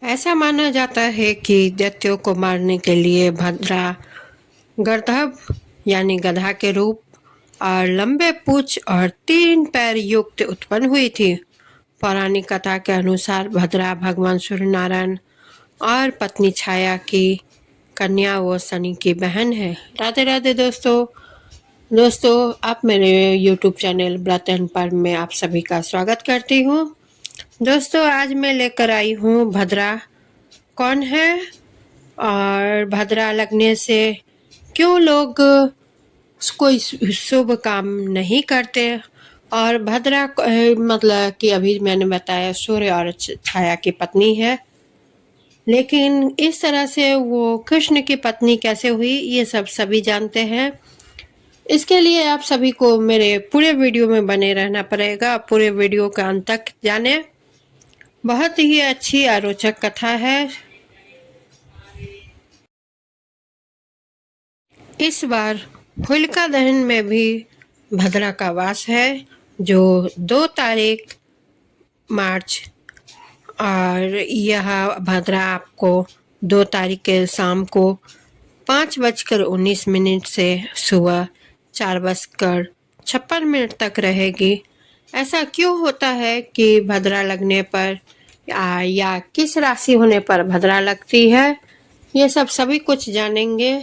ऐसा माना जाता है कि दैत्यों को मारने के लिए भद्रा गर्दभ यानी गधा के रूप और लंबे पूंछ और 3 पैर युक्त उत्पन्न हुई थी। पौराणिक कथा के अनुसार भद्रा भगवान सूर्य नारायण और पत्नी छाया की कन्या व शनि की बहन है। राधे राधे दोस्तों आप मेरे YouTube चैनल व्रत एंड पर्व में आप सभी का स्वागत करती हूँ। दोस्तों आज मैं लेकर आई हूँ भद्रा कौन है और भद्रा लगने से क्यों लोग कोई शुभ काम नहीं करते और भद्रा मतलब कि अभी मैंने बताया सूर्य और छाया की पत्नी है, लेकिन इस तरह से वो कृष्ण की पत्नी कैसे हुई ये सब सभी जानते हैं। इसके लिए आप सभी को मेरे पूरे वीडियो में बने रहना पड़ेगा। पूरे वीडियो का अंत तक जाने। बहुत ही अच्छी और रोचक कथा है। इस बार होलिका दहन में भी भद्रा का वास है, जो 2 तारीख मार्च, और यह भद्रा आपको 2 तारीख के शाम को 5:19 से सुबह 4:56 तक रहेगी। ऐसा क्यों होता है कि भद्रा लगने पर या किस राशि होने पर भद्रा लगती है, ये सब सभी कुछ जानेंगे।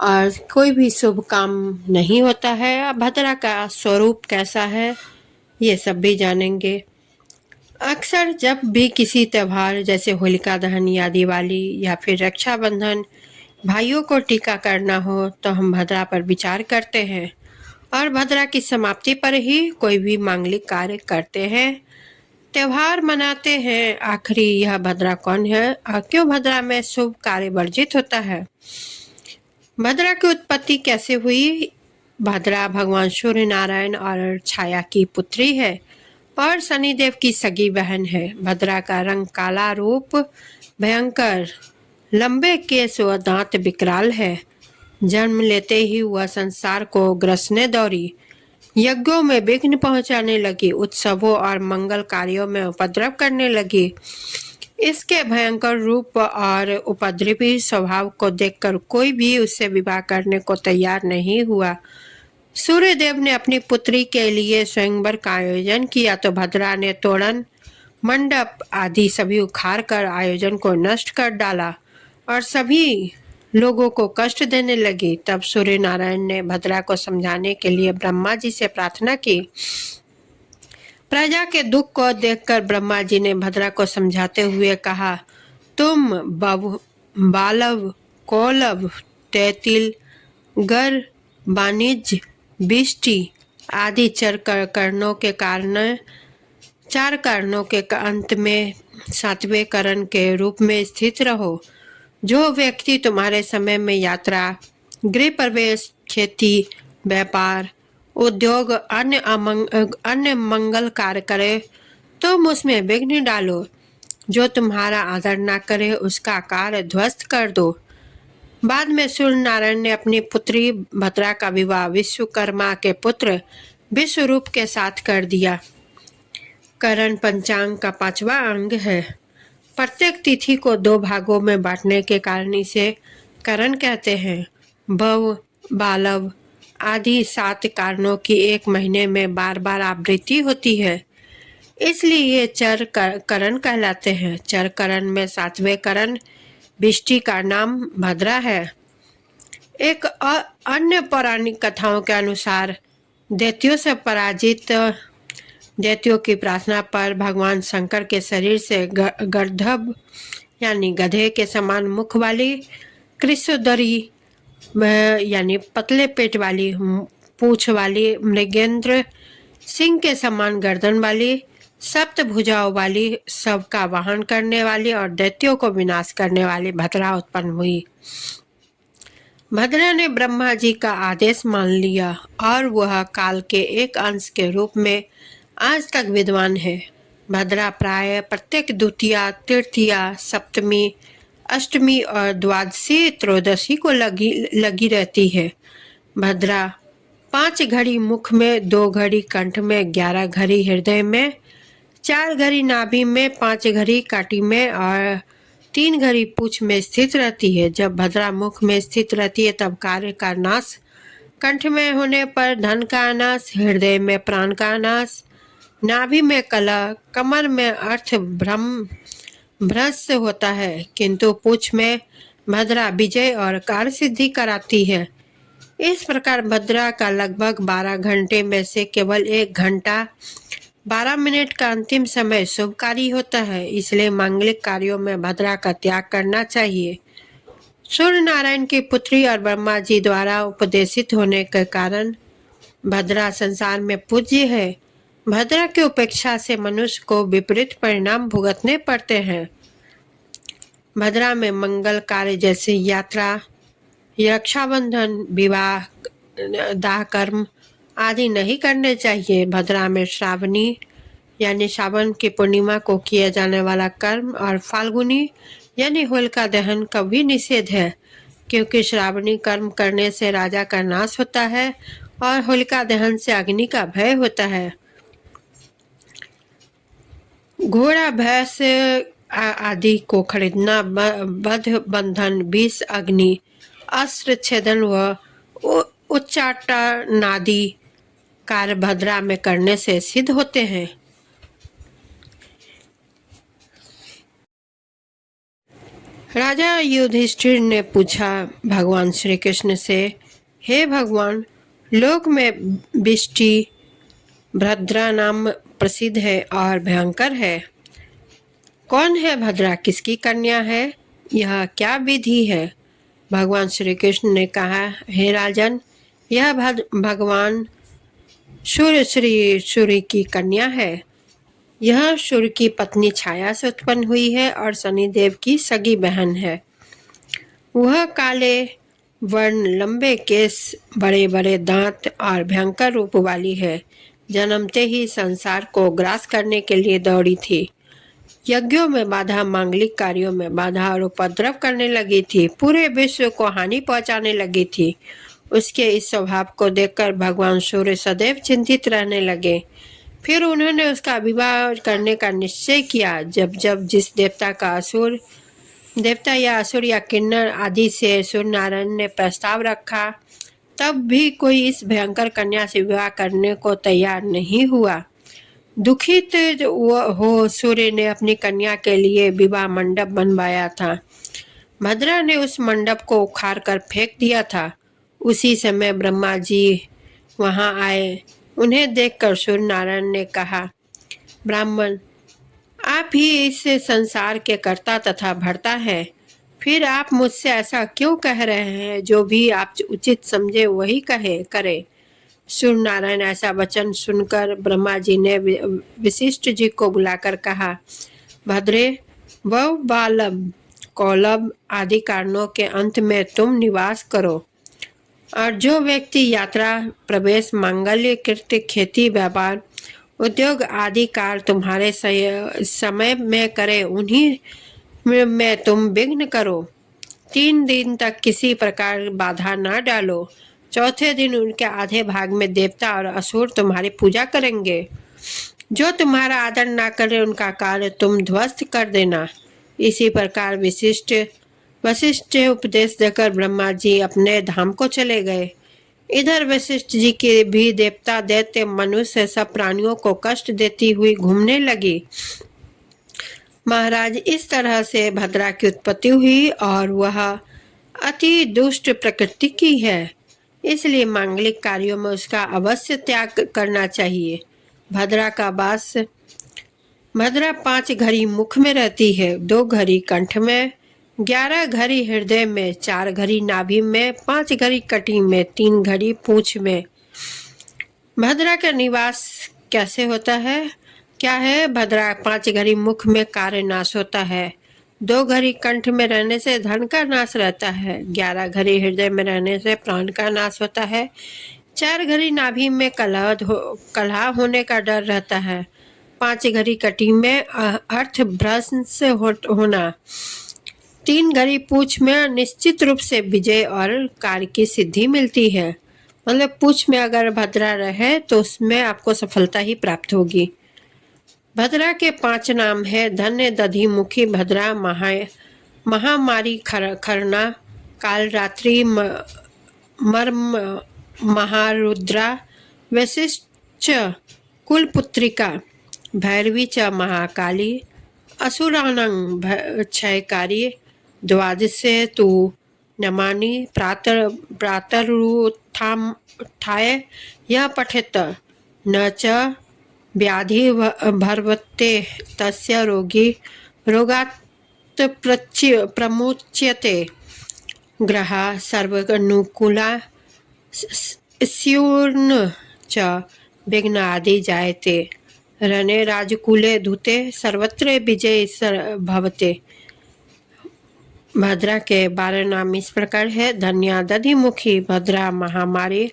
और कोई भी शुभ काम नहीं होता है। भद्रा का स्वरूप कैसा है ये सब भी जानेंगे। अक्सर जब भी किसी त्यौहार जैसे होलिका दहन या दिवाली या फिर रक्षाबंधन भाइयों को टीका करना हो तो हम भद्रा पर विचार करते हैं और भद्रा की समाप्ति पर ही कोई भी मांगलिक कार्य करते हैं, त्योहार मनाते हैं। आखिरी यह भद्रा कौन है और क्यों भद्रा में शुभ कार्य वर्जित होता है? भद्रा की उत्पत्ति कैसे हुई? भद्रा भगवान सूर्य नारायण और छाया की पुत्री है और शनिदेव की सगी बहन है। भद्रा का रंग काला, रूप भयंकर, लंबे केस व दांत विकराल है। जन्म लेते ही वह संसार को ग्रसने दौड़ी, यज्ञों में विघ्न पहुंचाने लगी, उत्सवों और मंगल कार्यों में उपद्रव करने लगी। इसके भयंकर रूप और उपद्रवी स्वभाव को देखकर कोई भी उससे विवाह करने को तैयार नहीं हुआ। सूर्यदेव ने अपनी पुत्री के लिए स्वयंवर का आयोजन किया तो भद्रा ने तोरण, मंडप आदि सभी उखाड़ कर आयोजन को नष्ट कर डाला और सभी लोगों को कष्ट देने लगी। तब सूर्य नारायण ने भद्रा को समझाने के लिए ब्रह्मा जी से प्रार्थना की। प्रजा के दुख को देखकर ब्रह्मा जी ने भद्रा को समझाते हुए कहा, तुम बालव, कौलव, तैतिल, गर, वाणिज्य, बिष्टि आदि चार कारणों के अंत में 7वें करण के रूप में स्थित रहो। जो व्यक्ति तुम्हारे समय में यात्रा, गृह प्रवेश, खेती, व्यापार, उद्योग, अन्य मंगल कार्य करे तुम उसमें विघ्न डालो। जो तुम्हारा आदर न करे उसका कार्य ध्वस्त कर दो। बाद में सूर्य नारायण ने अपनी पुत्री भद्रा का विवाह विश्वकर्मा के पुत्र विश्वरूप के साथ कर दिया। करण पंचांग का 5वां अंग है। प्रत्येक तिथि को 2 भागों में बांटने के कारण इसे करण कहते हैं। भव, बालव आदि 7 कारणों की एक महीने में बार बार आवृत्ति होती है, इसलिए ये चर करण कहलाते हैं। चर करण में 7वें करण बिष्टि का नाम भद्रा है। एक अन्य पौराणिक कथाओं के अनुसार दैत्यों से पराजित दैत्यों की प्रार्थना पर भगवान शंकर के शरीर से गर्दभ यानी गधे के समान मुख वाली, कृष्णोदरी यानी पतले पेट वाली, पूंछ वाली, मृगेंद्र सिंह के समान गर्दन वाली, 7 भुजाओं वाली, सबका वाहन करने वाली और दैत्यों को विनाश करने वाली भद्रा उत्पन्न हुई। भद्रा ने ब्रह्मा जी का आदेश मान लिया और वह काल के एक अंश के रूप में आज तक विद्वान है। भद्रा प्राय प्रत्येक द्वितीया, तृतीया, सप्तमी, अष्टमी और द्वादशी, त्रयोदशी को लगी रहती है। भद्रा 5 घड़ी मुख में, 2 घड़ी कंठ में, 11 घड़ी हृदय में, 4 घड़ी नाभि में, 5 घड़ी काटी में और 3 घड़ी पूछ में स्थित रहती है। जब भद्रा मुख में स्थित रहती है तब कार्य का नाश, कंठ में होने पर धन का नाश, हृदय में प्राण का नाश, नाभि में कलह, कमर में अर्थ भ्रष्ट होता है। किंतु पूछ में भद्रा विजय और कार्य सिद्धि कराती है। इस प्रकार भद्रा का लगभग 12 घंटे में से केवल 1 घंटा 12 मिनट का अंतिम समय शुभकारी होता है। इसलिए मांगलिक कार्यों में भद्रा का त्याग करना चाहिए। सूर्य नारायण की पुत्री और ब्रह्मा जी द्वारा उपदेशित होने के कारण भद्रा संसार में पूज्य है। भद्रा की उपेक्षा से मनुष्य को विपरीत परिणाम भुगतने पड़ते हैं। भद्रा में मंगल कार्य जैसे यात्रा, रक्षाबंधन, विवाह, दाह कर्म आदि नहीं करने चाहिए। भद्रा में श्रावणी यानी श्रावण की पूर्णिमा को किया जाने वाला कर्म और फाल्गुनी यानी होलिका दहन का भी निषेध है, क्योंकि श्रावणी कर्म करने से राजा का नाश होता है और होलिका दहन से अग्नि का भय होता है। घोड़ा, भैंस आदि को खरीदना बध बंधन, विष, अग्नि, अस्त्र छेदन व उच्चाटनादि कार्य भद्रा में करने से सिद्ध होते हैं। राजा युधिष्ठिर ने पूछा भगवान श्री कृष्ण से, हे भगवान, लोक में बिष्टि भद्रा नाम प्रसिद्ध है और भयंकर है। कौन है भद्रा? किसकी कन्या है? यह क्या विधि है? भगवान श्री कृष्ण ने कहा, हे राजन, यह भगवान सूर्य की कन्या है। यह सूर्य की पत्नी छाया से उत्पन्न हुई है और शनिदेव की सगी बहन है। वह काले वर्ण, लंबे केस, बड़े बड़े दांत और भयंकर रूप वाली है। जन्मते ही संसार को ग्रास करने के लिए दौड़ी थी। यज्ञों में बाधा, मांगलिक कार्यों में बाधा और उपद्रव करने लगी थी। पूरे विश्व को हानि पहुंचाने लगी थी। उसके इस स्वभाव को देखकर भगवान सूर्य सदैव चिंतित रहने लगे। फिर उन्होंने उसका विवाह करने का निश्चय किया। जब जब जिस देवता या असुर या किन्नर आदि से सूर्य नारायण ने प्रस्ताव रखा, तब भी कोई इस भयंकर कन्या से विवाह करने को तैयार नहीं हुआ। दुखित हो सूर्य ने अपनी कन्या के लिए विवाह मंडप बनवाया था। भद्रा ने उस मंडप को उखाड़ कर फेंक दिया था। उसी समय ब्रह्मा जी वहां आए। उन्हें देखकर सूर्य नारायण ने कहा, ब्राह्मण, आप ही इस संसार के कर्ता तथा भर्ता हैं। फिर आप मुझसे ऐसा क्यों कह रहे हैं? जो भी आप उचित समझे वही करे। सूर्य नारायण ऐसा वचन सुनकर ब्रह्मा जी ने वशिष्ठ जी को बुलाकर कहा, भद्रे, वह बालब, कौलब आदि कारणों के अंत में तुम निवास करो, और जो व्यक्ति यात्रा, प्रवेश, मांगल्य, कृत्य, खेती, व्यापार, उद्योग आदि कार्य तुम्हारे समय में करे, उन्हीं में तुम विघ्न करो। 3 दिन तक किसी प्रकार बाधा न डालो। चौथे दिन उनके आधे भाग में देवता और असुर तुम्हारी पूजा करेंगे। जो तुम्हारा आदर ना करे उनका कार्य तुम ध्वस्त कर देना। इसी प्रकार वशिष्ठ उपदेश देकर ब्रह्मा जी अपने धाम को चले गए। इधर वशिष्ठ जी के भी देवता, दैत्य, मनुष्य सब प्राणियों को कष्ट देती हुई घूमने लगी। महाराज, इस तरह से भद्रा की उत्पत्ति हुई और वह अति दुष्ट प्रकृति की है। इसलिए मांगलिक कार्यों में उसका अवश्य त्याग करना चाहिए। भद्रा 5 घड़ी मुख में रहती है, 2 घड़ी कंठ में, 11 घड़ी हृदय में, 4 घड़ी नाभि में, 5 घड़ी कटी में, 3 घड़ी पूंछ में। भद्रा का निवास कैसे होता है? क्या है? भद्रा 5 घड़ी मुख में कार्य नाश होता है। 2 घड़ी कंठ में रहने से धन का नाश रहता है। 11 घड़ी हृदय में रहने से प्राण का नाश होता है। 4 घड़ी नाभि में कलह होने का डर रहता है। 5 घड़ी कटी में अर्थ भ्रष्ट होना। 3 घड़ी पूंछ में निश्चित रूप से विजय और कार्य की सिद्धि मिलती है। मतलब पूंछ में अगर भद्रा रहे तो उसमें आपको सफलता ही प्राप्त होगी। भद्रा के 5 नाम है: धन्य, दधि, मुखी, भद्रा, महामारी खरना कालरात्रि मर्म महारुद्रा वैशिष्ट कुलपुत्रिका भैरवी च महाकाली असुराणां क्षयकारी द्वादशे तु नमानि प्रातरुत्थाय यः पठेत् न च व्याधि भर्वते तस्य रोगी रोगात् प्रमुच्यते ग्रहा सर्वानुकूला स्युर्न च विघ्नादि जायते रणे राजकुले धूते सर्वत्र विजय भवते। भद्रा के 12 नाम इस प्रकार है। धन्या दधिमुखी भद्रा महामारी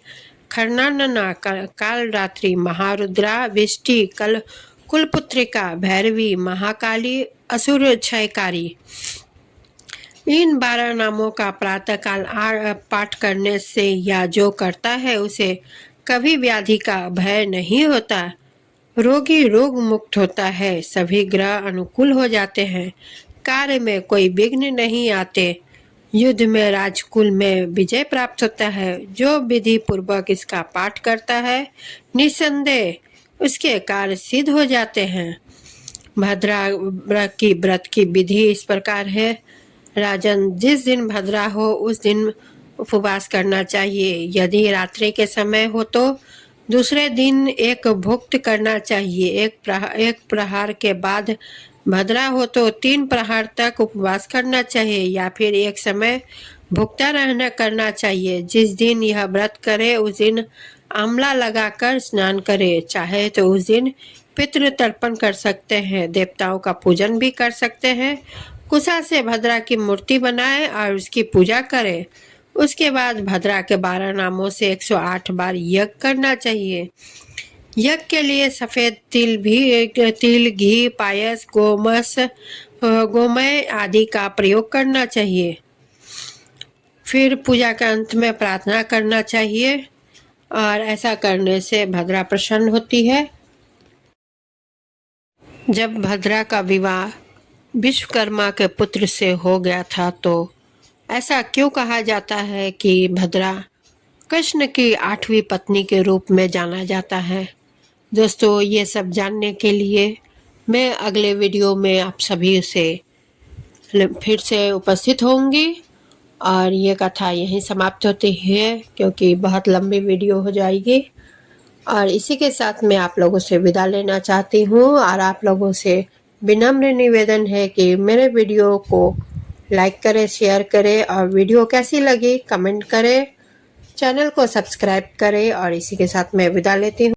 खरनानना कालरात्रि महारुद्रा विष्टि कुलपुत्रिका भैरवी महाकाली असुर क्षयकारी। इन 12 नामों का प्रातःकाल पाठ करने से या जो करता है उसे कभी व्याधि का भय नहीं होता। रोगी रोग मुक्त होता है। सभी ग्रह अनुकूल हो जाते हैं। कार्य में कोई विघ्न नहीं आते। युद्ध में राजकुल में विजय प्राप्त होता है। जो विधि पूर्वक इसका पाठ करता है निसंदेह उसके कार्य सिद्ध हो जाते हैं। भद्रा की व्रत की विधि इस प्रकार है। राजन, जिस दिन भद्रा हो उस दिन उपवास करना चाहिए। यदि रात्रि के समय हो तो दूसरे दिन एक भुक्त करना चाहिए। एक प्रहार के बाद भद्रा हो तो 3 प्रहार तक उपवास करना चाहिए या फिर एक समय भुक्ता रहना करना चाहिए। जिस दिन यह व्रत करे उस दिन आंवला लगाकर स्नान करे। चाहे तो उस दिन पितृ तर्पण कर सकते हैं। देवताओं का पूजन भी कर सकते हैं। कुशा से भद्रा की मूर्ति बनाए और उसकी पूजा करें। उसके बाद भद्रा के 12 नामों से 108 बार यज्ञ करना चाहिए। यज्ञ के लिए सफेद तिल घी पायस गोमय आदि का प्रयोग करना चाहिए। फिर पूजा के अंत में प्रार्थना करना चाहिए और ऐसा करने से भद्रा प्रसन्न होती है। जब भद्रा का विवाह विश्वकर्मा के पुत्र से हो गया था तो ऐसा क्यों कहा जाता है कि भद्रा कृष्ण की 8वीं पत्नी के रूप में जाना जाता है। दोस्तों, ये सब जानने के लिए मैं अगले वीडियो में आप सभी से फिर से उपस्थित होंगी और ये कथा यहीं समाप्त होती है क्योंकि बहुत लंबी वीडियो हो जाएगी। और इसी के साथ मैं आप लोगों से विदा लेना चाहती हूँ और आप लोगों से विनम्र निवेदन है कि मेरे वीडियो को लाइक करें, शेयर करें और वीडियो कैसी लगी कमेंट करें, चैनल को सब्सक्राइब करें। और इसी के साथ मैं विदा लेती हूँ।